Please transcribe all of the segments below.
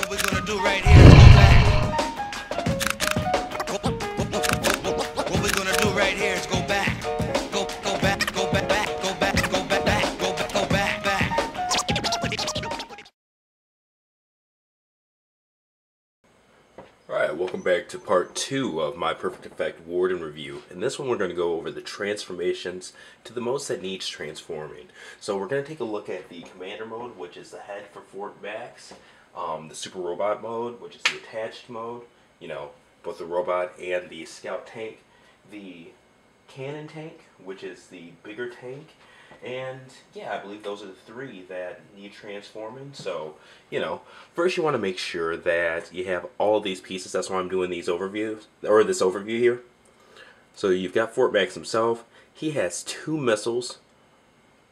What we're gonna do right here is go back. What we're gonna do right here is go back. Go back, go back, go back, go back, go back, go back. Alright, welcome back to part 2 of my Perfect Effect Warden review. In this one we're going to go over the transformations to the modes that needs transforming. So we're going to take a look at the Commander mode, which is the head for Fort Max, the Super Robot mode, which is the attached mode, you know, both the robot and the scout tank, the cannon tank, which is the bigger tank, and yeah, I believe those are the 3 that need transforming. So, you know, first you want to make sure that you have all these pieces. That's why I'm doing these overviews, or this overview here. So you've got Fort Max himself. He has 2 missiles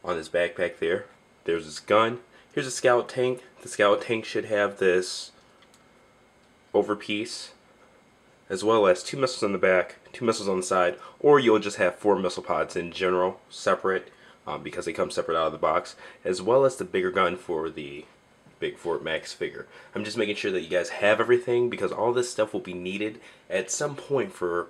on his backpack there. There's his gun. Here's a scout tank. The scout tank should have this overpiece, as well as 2 missiles on the back, 2 missiles on the side, or you'll just have 4 missile pods in general, separate, because they come separate out of the box, as well as the bigger gun for the big Fort Max figure. I'm just making sure that you guys have everything, because all this stuff will be needed at some point for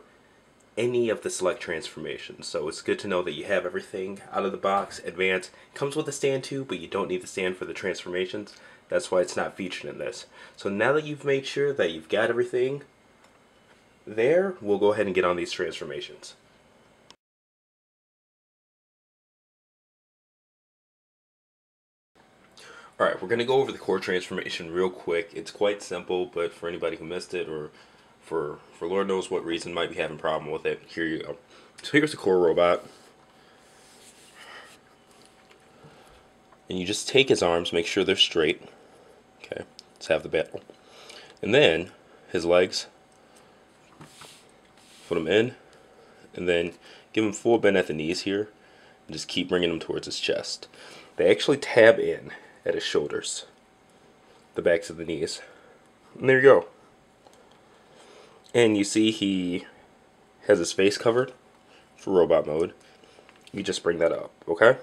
any of the select transformations. So it's good to know that you have everything out of the box. Advanced comes with a stand too, but you don't need the stand for the transformations. That's why it's not featured in this. So now that you've made sure that you've got everything there, we'll go ahead and get on these transformations. Alright, we're going to go over the core transformation real quick. It's quite simple, but for anybody who missed it, or for Lord knows what reason might be having a problem with it, here you go. So here's the core robot. And you just take his arms, make sure they're straight. Okay, let's have the battle. And then his legs, put them in, and then give him full bend at the knees here, and just keep bringing them towards his chest. They actually tab in at his shoulders, the backs of the knees. And there you go. And you see he has his face covered for robot mode. You just bring that up, okay?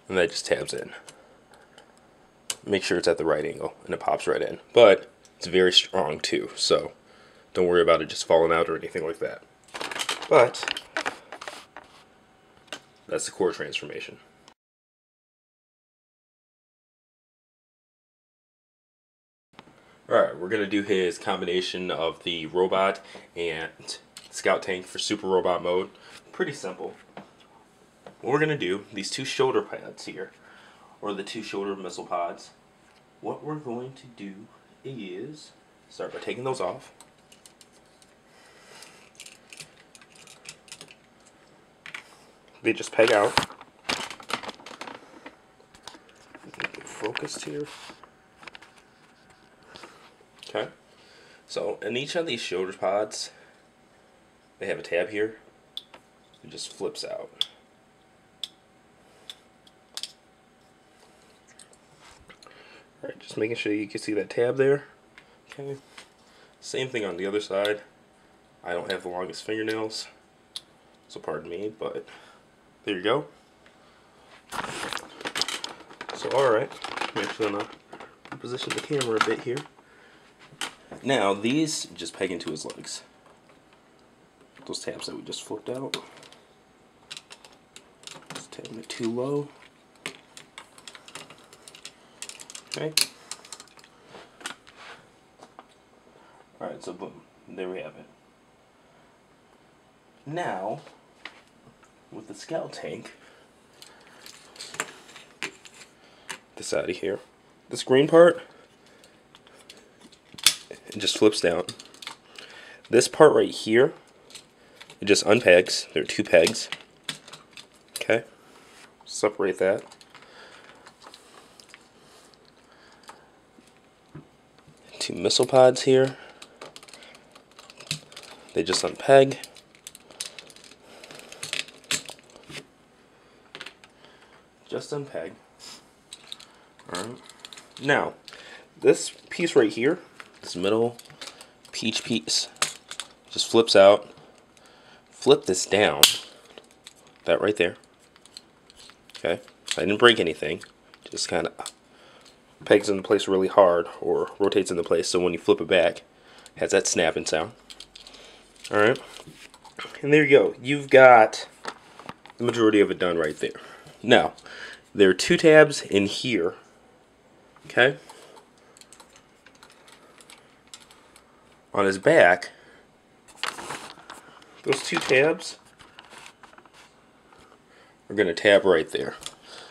And that just tabs in. Make sure it's at the right angle and it pops right in. But it's very strong too, so don't worry about it just falling out or anything like that. But that's the core transformation. Alright, we're going to do his combination of the robot and scout tank for super robot mode. Pretty simple. What we're going to do, these 2 shoulder pads here, or the 2 shoulder missile pods, what we're going to do is start by taking those off. They just peg out. Get focused here. Okay. So in each of these shoulder pods, they have a tab here. It just flips out. Alright, just making sure you can see that tab there. Okay. Same thing on the other side. I don't have the longest fingernails, so pardon me, but there you go. So alright, actually I'm going to position the camera a bit here. Now these just peg into his legs. Those tabs that we just flipped out. Just tabbing it too low. Okay. Alright, so boom. There we have it. Now, with the scout tank, this out of here. This green part, it just flips down. This part right here, it just unpegs. There are 2 pegs. Okay. Separate that. Two missile pods here. They just unpeg. Just unpeg. Alright. Now, this piece right here, this middle peach piece, just flips out. Flip this down. That right there. Okay. I didn't break anything. Just kind of pegs into place really hard, or rotates into place, so when you flip it back, it has that snapping sound. Alright, and there you go. You've got the majority of it done right there. Now, there are 2 tabs in here, okay? On his back, those 2 tabs are going to tab right there.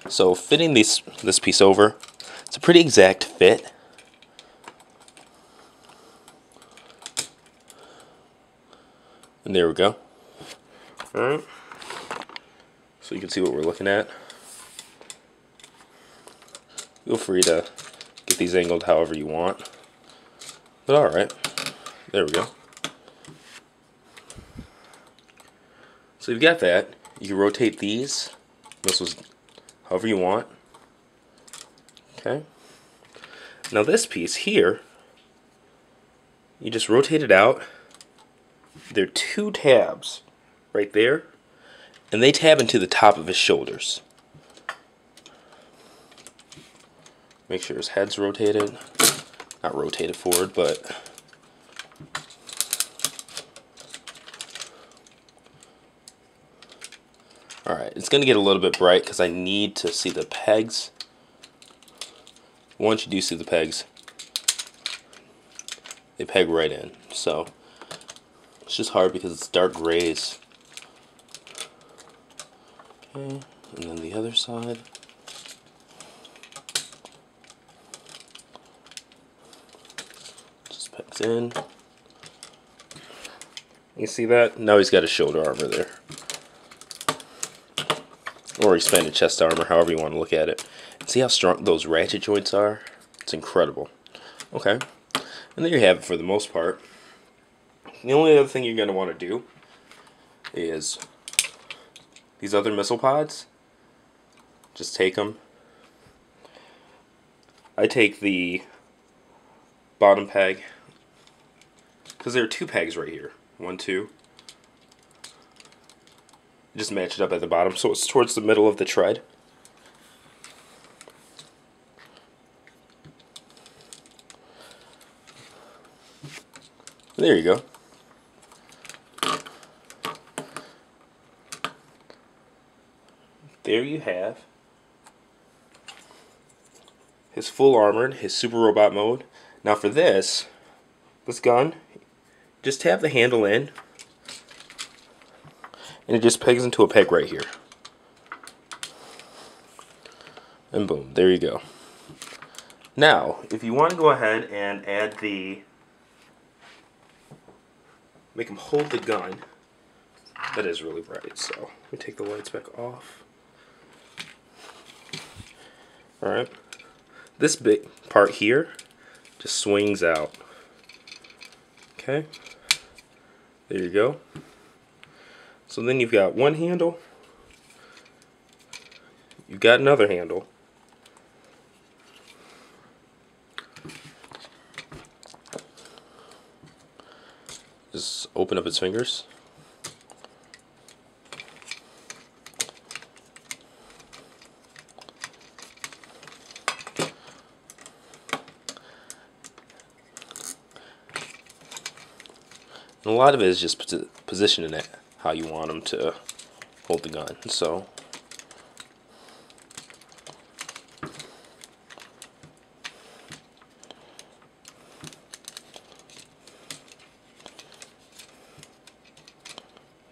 So fitting this piece over, it's a pretty exact fit. And there we go. Alright. So you can see what we're looking at. Feel free to get these angled however you want. But alright. There we go. So you've got that. You can rotate these. This was however you want. Okay. Now this piece here, you just rotate it out. There are 2 tabs right there, and they tab into the top of his shoulders. Make sure his head's rotated. Not rotated forward, but alright, it's going to get a little bit bright because I need to see the pegs. Once you do see the pegs, they peg right in. So it's just hard because it's dark grays. Okay, and then the other side. Just pegs in. You see that? Now he's got his shoulder armor there. Or expanded chest armor, however you want to look at it. See how strong those ratchet joints are? It's incredible. Okay, and there you have it for the most part. The only other thing you're going to want to do is these other missile pods. Just take them. I take the bottom peg, because there are 2 pegs right here. 1, 2. Just match it up at the bottom so it's towards the middle of the tread. There you go. There you have his full armored, his super robot mode. Now for this gun, just tap the handle in, and it just pegs into a peg right here. And boom, there you go. Now, if you want to go ahead and add make him hold the gun. That is really bright, so let me take the lights back off. Alright. This big part here just swings out. Okay. There you go. So then you've got one handle. You've got another handle. Just open up its fingers. And a lot of it is just positioning it how you want them to hold the gun. So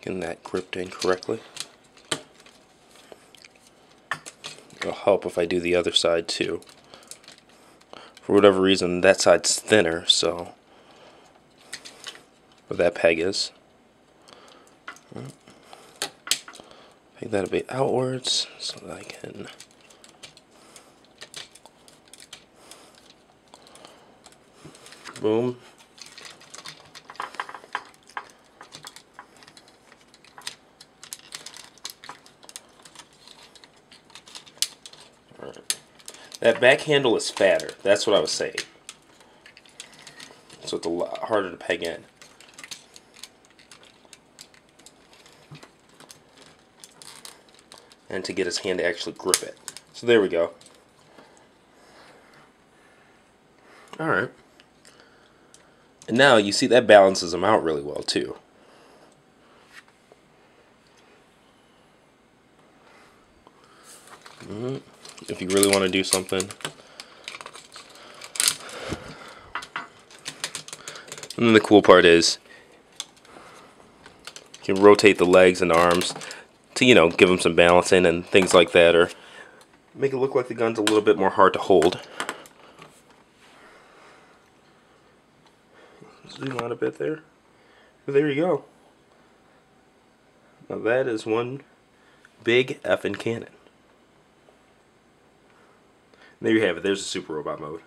getting that gripped in correctly. It'll help if I do the other side too. For whatever reason, that side's thinner, so where that peg is. Peg that a bit outwards so that I can boom. Alright. That back handle is fatter. That's what I was saying. So it's a lot harder to peg in. And to get his hand to actually grip it. So there we go. Alright. And now you see that balances them out really well too. If you really want to do something. And then the cool part is you can rotate the legs and arms to, you know, give them some balancing and things like that, or make it look like the gun's a little bit more hard to hold. Zoom out a bit there. But there you go. Now that is one big effing cannon. And there you have it. There's the Super Robot mode.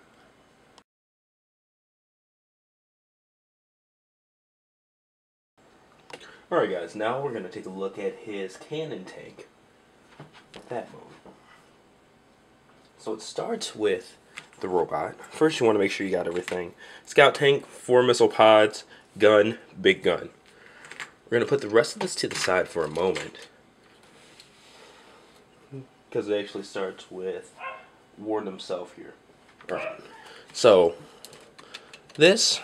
Alright guys, now we're going to take a look at his cannon tank. That mode. So it starts with the robot. First you want to make sure you got everything. Scout tank, 4 missile pods, gun, big gun. We're going to put the rest of this to the side for a moment. Because it actually starts with Warden himself here. Alright. So, this,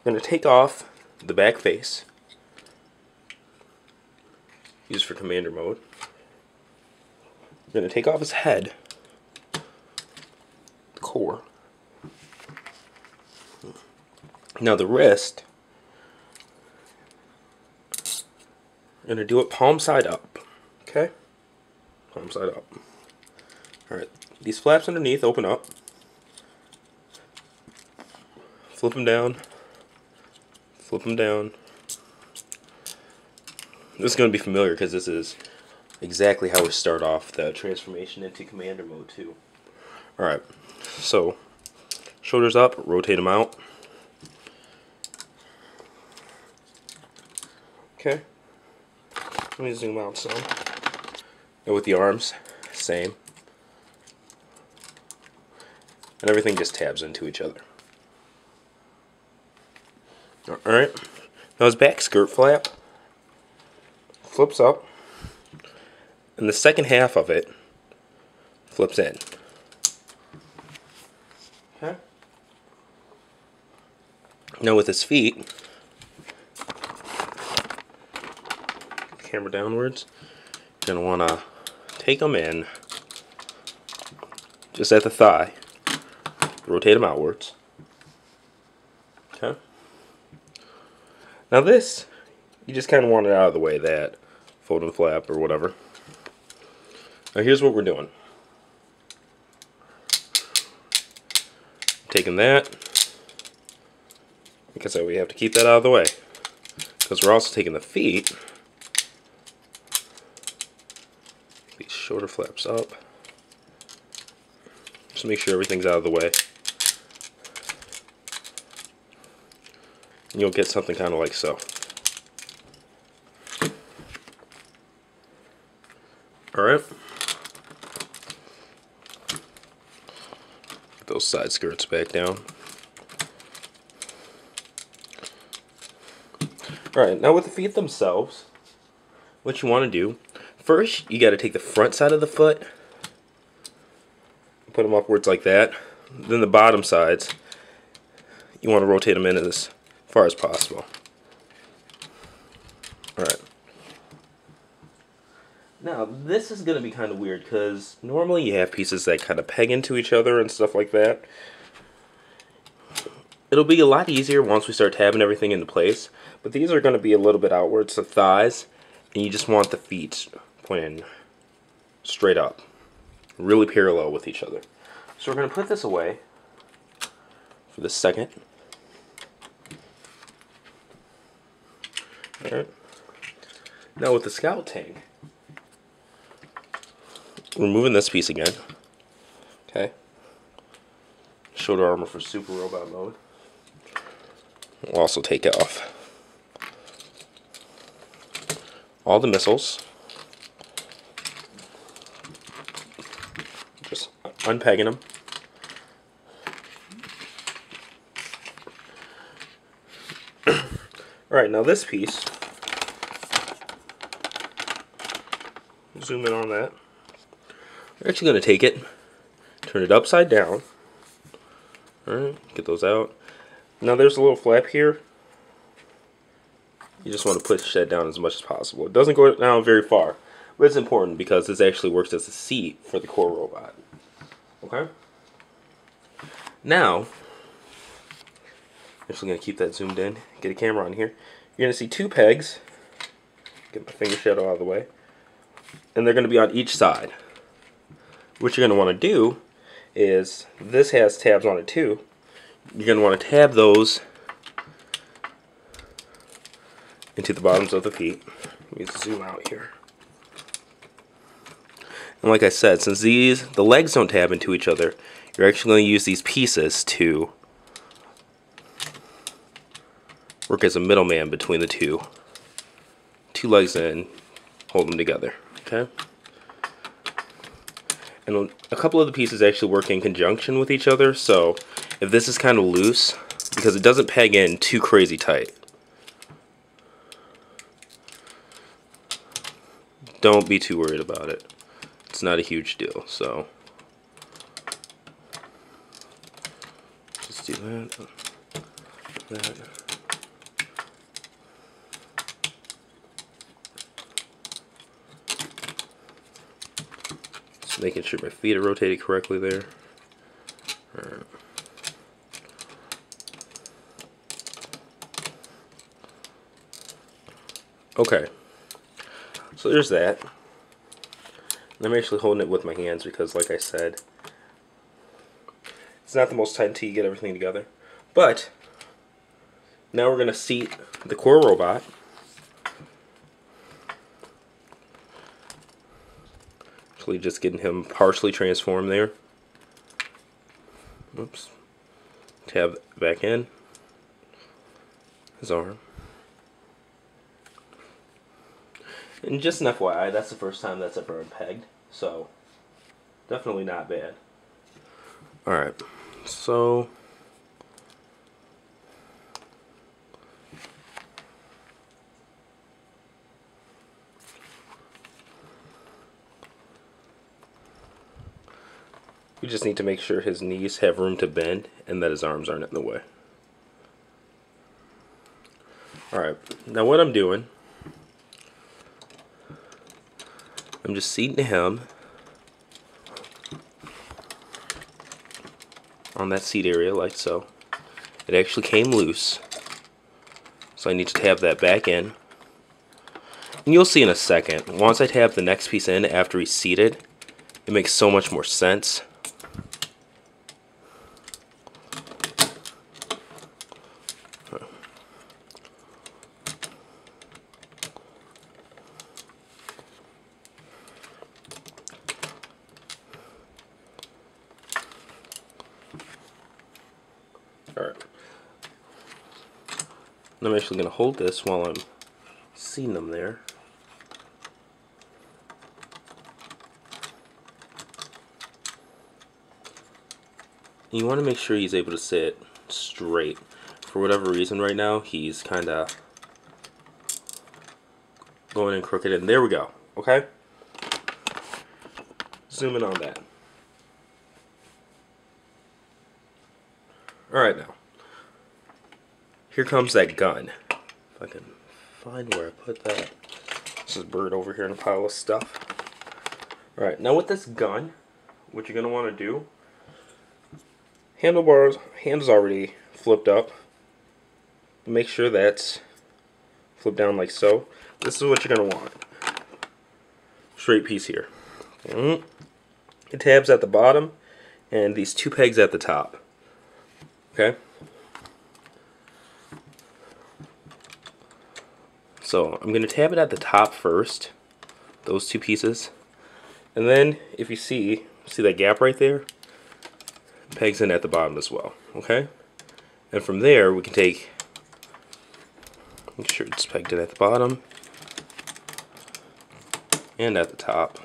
we're going to take off the back face. Used for commander mode. We're going to take off his head. The core. Now the wrist, we're going to do it palm side up. Okay? Palm side up. Alright, these flaps underneath open up. Flip them down. Flip them down. This is going to be familiar because this is exactly how we start off the transformation into commander mode too. Alright, so shoulders up, rotate them out. Okay, let me zoom out some. And with the arms, same. And everything just tabs into each other. Alright, now his back skirt flap flips up, and the second half of it flips in. Okay. Now with his feet, camera downwards, you're going to want to take them in just at the thigh, rotate them outwards. Okay. Now this, you just kind of want it out of the way, that folding flap or whatever. Now here's what we're doing. Taking that, like I said, we have to keep that out of the way, because we're also taking the feet, these shoulder flaps up, just make sure everything's out of the way. And you'll get something kind of like so. Alright. Get those side skirts back down. Alright, now with the feet themselves, what you want to do, first you got to take the front side of the foot, put them upwards like that. Then the bottom sides, you want to rotate them in as far as possible. Alright. Now, this is going to be kind of weird, because normally you have pieces that kind of peg into each other and stuff like that. It'll be a lot easier once we start tabbing everything into place, but these are going to be a little bit outwards, the thighs, and you just want the feet pointing straight up, really parallel with each other. So we're going to put this away for the second. Alright. Now with the scout tank, removing this piece again. Okay. Shoulder armor for Super Robot mode. We'll also take off all the missiles. Just unpegging them. Alright, now this piece, zoom in on that. We're actually going to take it, turn it upside down. Alright, get those out. Now there's a little flap here. You just want to push that down as much as possible. It doesn't go down very far, but it's important because this actually works as a seat for the core robot. Okay? Now, I'm actually going to keep that zoomed in, get a camera on here. You're going to see two pegs. Get my finger shadow out of the way. And they're going to be on each side. What you're going to want to do is, this has tabs on it too. You're going to want to tab those into the bottoms of the feet. Let me zoom out here. And like I said, since the legs don't tab into each other, you're actually going to use these pieces to work as a middleman between the two legs and hold them together. Okay? And a couple of the pieces actually work in conjunction with each other, so if this is kind of loose, because it doesn't peg in too crazy tight, don't be too worried about it. It's not a huge deal, so just do that. Just making sure my feet are rotated correctly there. Alright. Okay, so there's that. I'm actually holding it with my hands because, like I said, it's not the most tight until you get everything together. But now we're going to seat the core robot. Actually, just getting him partially transformed there. Oops. Tab back in. His arm. And just an FYI, that's the first time that's ever been pegged, so definitely not bad. Alright, so we just need to make sure his knees have room to bend and that his arms aren't in the way. Alright, now what I'm doing, I'm just seating him on that seat area like so. It actually came loose, so I need to tab that back in. And you'll see in a second, once I tab the next piece in after he's seated, it makes so much more sense. Alright. I'm actually going to hold this while I'm seating them there. You want to make sure he's able to sit straight. For whatever reason right now, he's kind of going in crooked, and there we go. Okay? Zoom in on that. Alright now. Here comes that gun. If I can find where I put that. This is a bird over here in a pile of stuff. Alright, now with this gun, what you're going to want to do, handlebars, hand's already flipped up. Make sure that's flipped down like so. This is what you're going to want. Straight piece here. The tabs at the bottom and these two pegs at the top. Okay? So I'm going to tab it at the top first, those two pieces. And then if you see that gap right there? Pegs in at the bottom as well. Okay? And from there we can make sure it's pegged in at the bottom and at the top.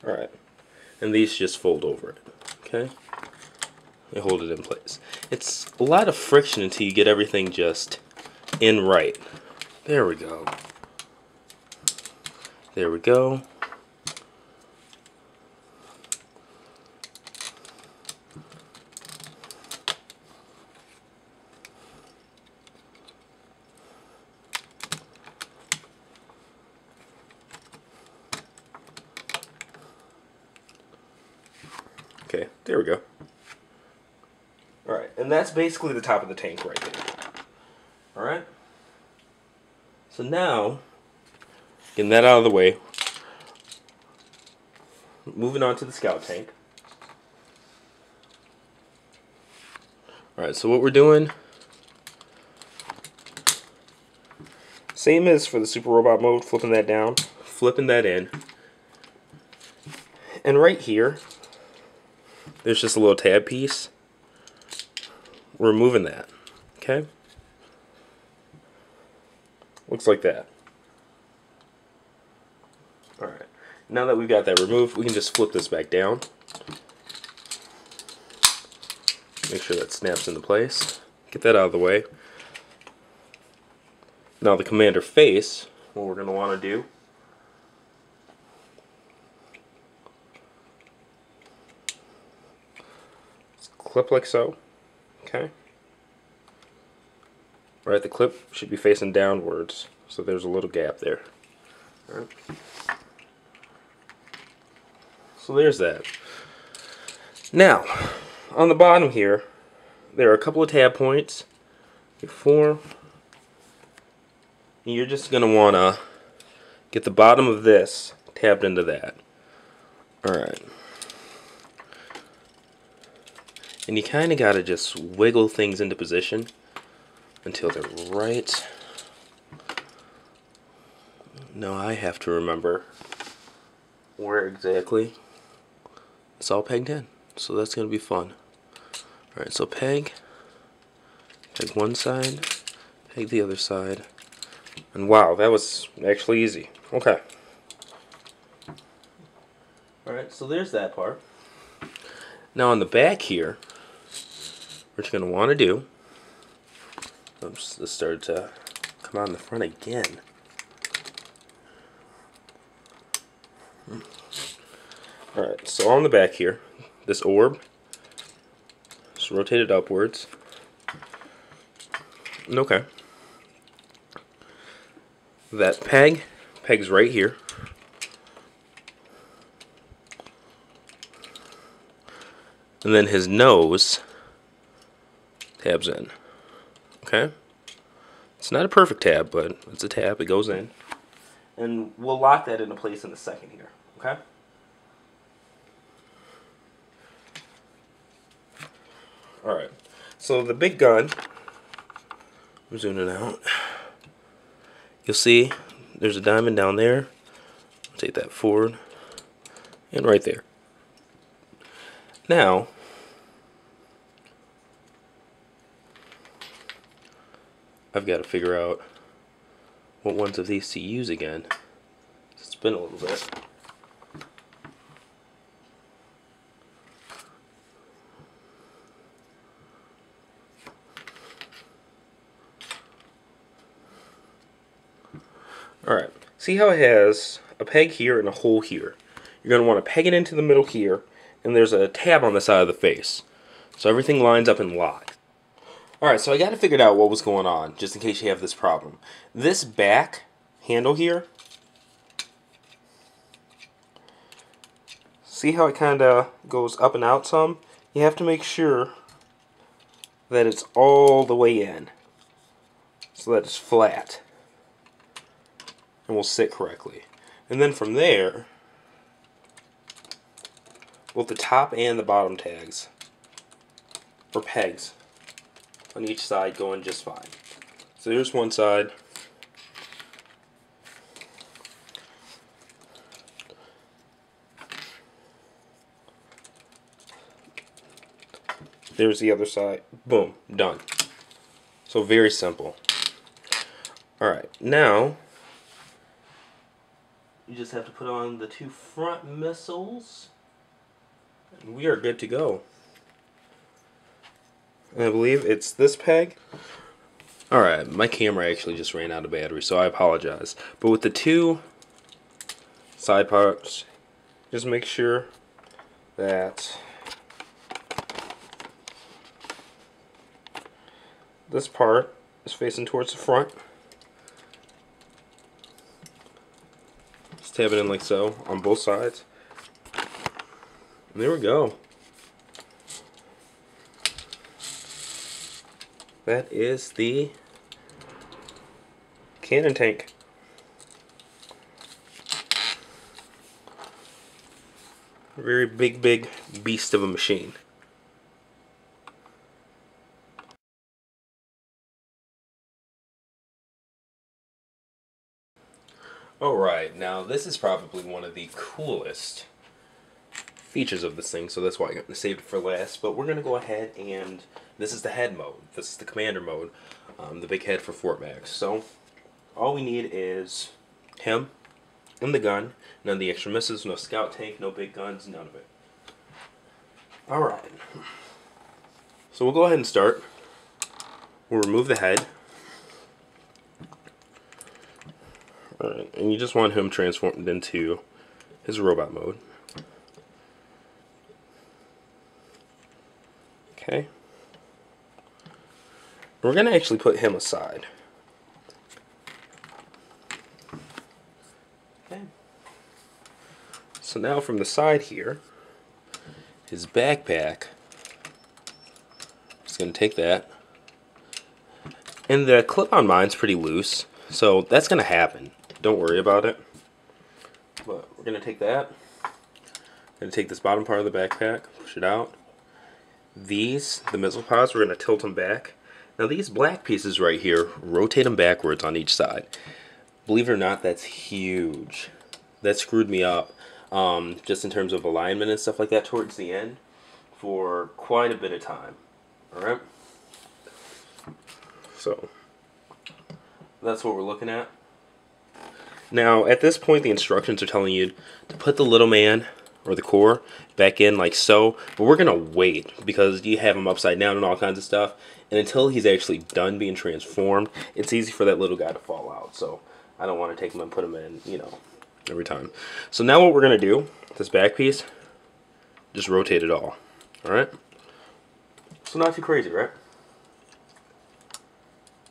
Alright, and these just fold over it, okay? They hold it in place. It's a lot of friction until you get everything just in right, There we go. There we go. Okay, there we go. Alright, and that's basically the top of the tank right there. Alright? So now, getting that out of the way, moving on to the scout tank. Alright, so what we're doing, same as for the Super Robot mode, flipping that down, flipping that in. And right here, there's just a little tab piece. We're removing that, okay? Looks like that. Alright, now that we've got that removed, we can just flip this back down. Make sure that snaps into place. Get that out of the way. Now the commander face, what we're going to want to do, clip like so. Okay. Alright, the clip should be facing downwards, so there's a little gap there. Alright. So there's that. Now, on the bottom here, there are a couple of tab points. Before, you're just going to want to get the bottom of this tabbed into that. Alright. And you kind of got to just wiggle things into position until they're right. Now I have to remember where exactly it's all pegged in. So that's going to be fun. Alright, so peg one side, peg the other side. And wow, that was actually easy. Okay. Alright, so there's that part. Now on the back here, what you're going to want to do, oops, this started to come on the front again. Alright, so on the back here, this orb, just rotate it upwards. Okay. That pegs right here. And then his nose tabs in. Okay? It's not a perfect tab, but it's a tab. It goes in. And we'll lock that into place in a second here. Okay? Alright. So the big gun, I'm zooming out. You'll see there's a diamond down there. I'll take that forward. And right there. Now, I've got to figure out what ones of these to use again. Spin a little bit. Alright, see how it has a peg here and a hole here. You're going to want to peg it into the middle here, and there's a tab on the side of the face. So everything lines up and locks. Alright, so I got to figure out what was going on, just in case you have this problem. This back handle here, see how it kind of goes up and out some? You have to make sure that it's all the way in, so that it's flat and will sit correctly. And then from there, both the top and the bottom tags, or pegs, on each side going just fine. So there's one side. There's the other side. Boom. Done. So very simple. Alright, now you just have to put on the two front missiles, and we are good to go. And I believe it's this peg Alright, my camera actually just ran out of battery, so I apologize. But with the two side parts, just make sure that this part is facing towards the front. Just tab it in like so on both sides. And there we go. That is the cannon tank. A very big beast of a machine. Alright, now this is probably one of the coolest features of this thing, so that's why I'm going to save it for last. But we're going to go ahead and this is the head mode. This is the commander mode, the big head for Fort Max. So all we need is him and the gun. None of the extra misses, no scout tank, no big guns, none of it. Alright. So we'll go ahead and start. We'll remove the head. Alright, and you just want him transformed into his robot mode. Okay. We're going to actually put him aside. Okay. So now from the side here, his backpack, just going to take that. And the clip on mine's pretty loose, so that's going to happen. Don't worry about it. But we're going to take that. Going to take this bottom part of the backpack, push it out. These, the missile pods, we're going to tilt them back. Now these black pieces right here, rotate them backwards on each side. Believe it or not, that's huge. That screwed me up, just in terms of alignment and stuff like that towards the end for quite a bit of time. Alright? So, that's what we're looking at. Now, at this point, the instructions are telling you to put the little man, or the core, back in like so, but we're going to wait because you have him upside down and all kinds of stuff, and until he's actually done being transformed, it's easy for that little guy to fall out, so I don't want to take him and put him in, you know, every time. So now what we're going to do, this back piece, just rotate it all, alright? So not too crazy, right?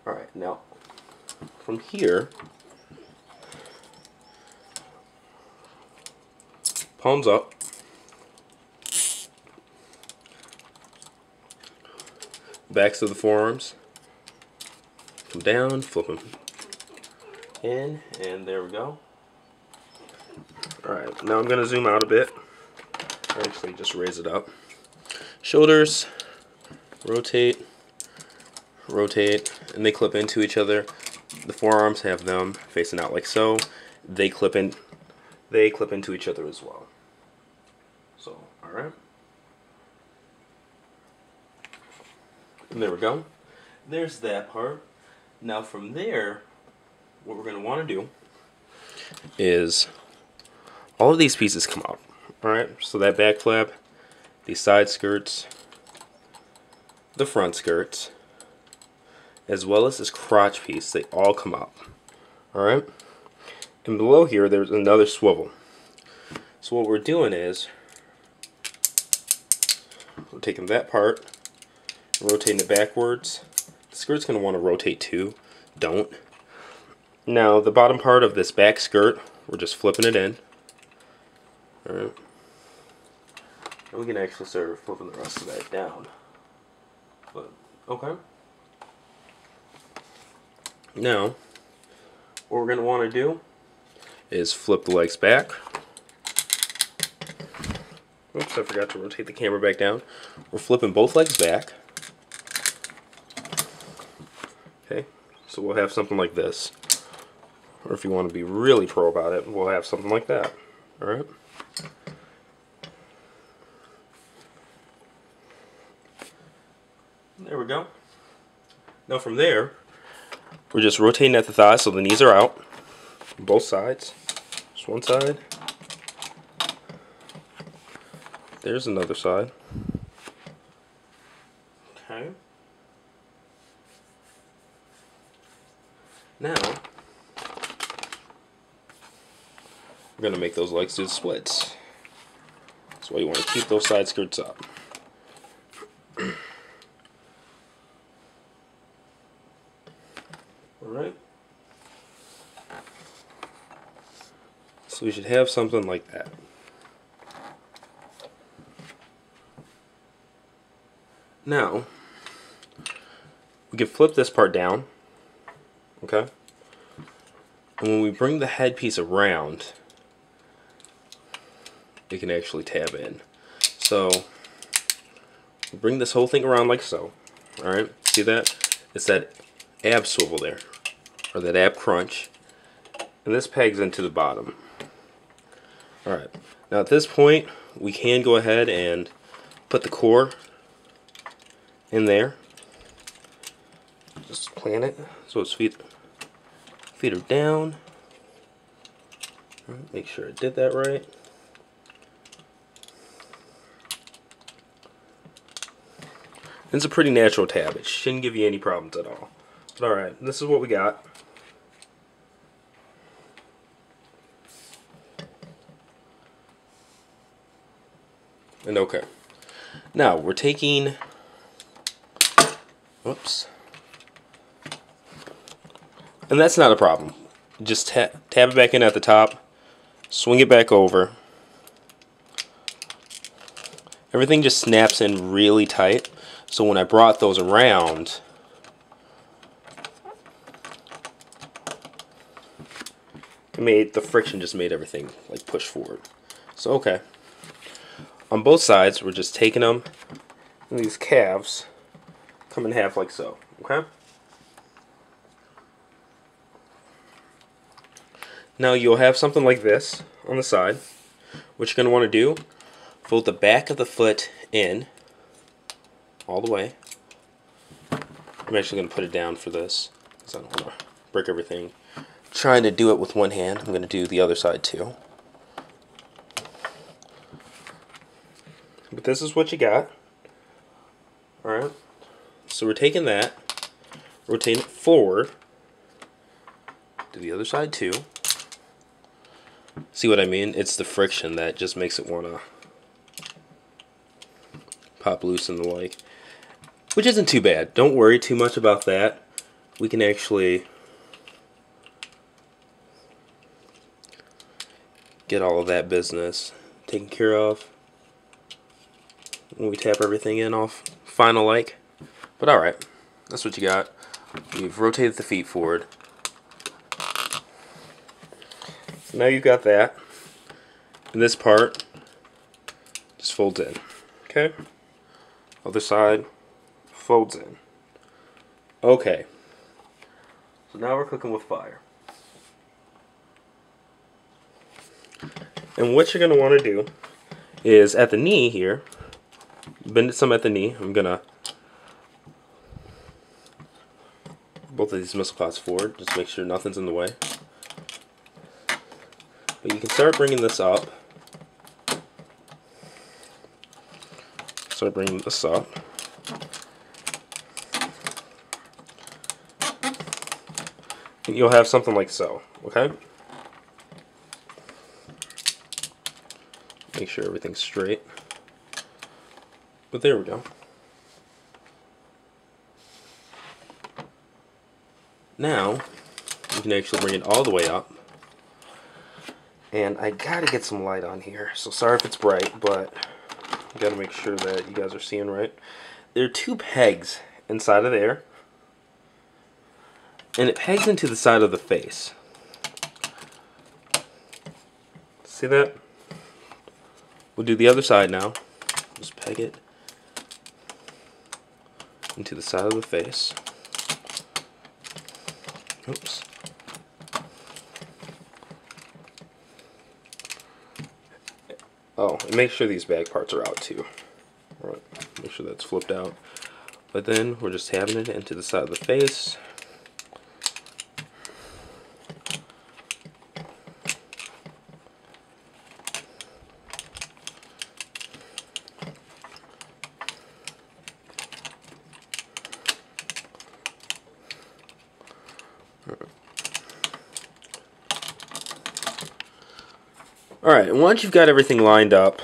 Alright, now, from here, palms up, backs of the forearms, come down, flip them in, and there we go. Alright, now I'm going to zoom out a bit, or actually just raise it up. Shoulders, rotate, rotate, and they clip into each other. The forearms have them facing out like so. They clip into each other as well. So, alright. And there we go. There's that part. Now from there, what we're going to want to do is all of these pieces come out. Alright, so that back flap, these side skirts, the front skirts, as well as this crotch piece, they all come up. Alright? And below here, there's another swivel. So what we're doing is, we're taking that part, rotating it backwards. The skirt's going to want to rotate too. Don't. Now, the bottom part of this back skirt, we're just flipping it in. Alright. And we can actually start flipping the rest of that down. But, okay. Now, what we're going to want to do is flip the legs back. Oops, I forgot to rotate the camera back down. We're flipping both legs back. Okay, so we'll have something like this. Or if you want to be really pro about it, we'll have something like that. Alright? There we go. Now from there, we're just rotating at the thighs so the knees are out. Both sides. Just one side. There's another side. Okay. Now, we're going to make those legs do the splits. That's why you want to keep those side skirts up. Alright. So we should have something like that. Now, we can flip this part down. Okay? And when we bring the headpiece around, it can actually tab in. So, bring this whole thing around like so. Alright? See that? It's that ab swivel there. Or that ab crunch. And this pegs into the bottom. Alright. Now at this point, we can go ahead and put the core in there. Just plant it so its feet are down. Make sure I did that right. It's a pretty natural tab. It shouldn't give you any problems at all. But alright, this is what we got. And okay. Now we're taking, whoops. And that's not a problem. Just tab it back in at the top, swing it back over. Everything just snaps in really tight. So when I brought those around, the friction just made everything like push forward. So okay. On both sides, we're just taking them, and these calves come in half like so. Okay. Now you'll have something like this on the side. What you're going to want to do, fold the back of the foot in all the way. I'm actually going to put it down for this because I don't want to break everything. Trying to do it with one hand. I'm going to do the other side too. But this is what you got. Alright. So we're taking that, rotating it forward. Do the other side too. See what I mean? It's the friction that just makes it want to pop loose and the like. Which isn't too bad. Don't worry too much about that. We can actually get all of that business taken care of when we tap everything in off final like. But alright, that's what you got. You've rotated the feet forward. So now you've got that. And this part just folds in. Okay? Other side folds in. Okay. So now we're cooking with fire. And what you're going to want to do is at the knee here, bend it some at the knee. I'm going to both of these missile pots forward, just make sure nothing's in the way. But you can start bringing this up. Start bringing this up. And you'll have something like so, okay? Make sure everything's straight. But there we go. Now, you can actually bring it all the way up. And I gotta get some light on here, so sorry if it's bright, but I gotta make sure that you guys are seeing right. There are two pegs inside of there, and it pegs into the side of the face. See that? We'll do the other side now. Just peg it into the side of the face. Oops. Oh, and make sure these back parts are out too. Alright, make sure that's flipped out. But then we're just tabbing it into the side of the face. Alright, and once you've got everything lined up,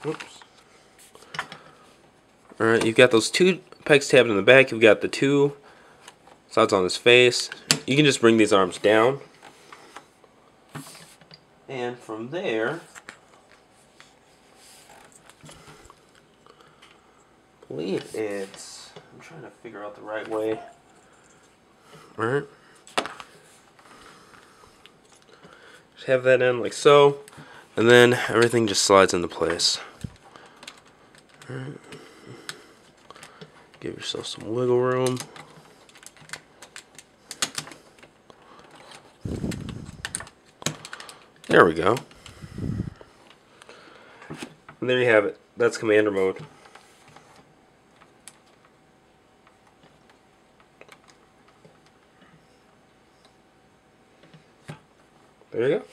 whoops. Alright, you've got those 2 pegs tabbed in the back, you've got the 2 slots on his face. You can just bring these arms down. And from there, I believe it's, I'm trying to figure out the right way. Alright. Just have that in like so, and then everything just slides into place. Alright. Give yourself some wiggle room. There we go. And there you have it. That's commander mode. There you go.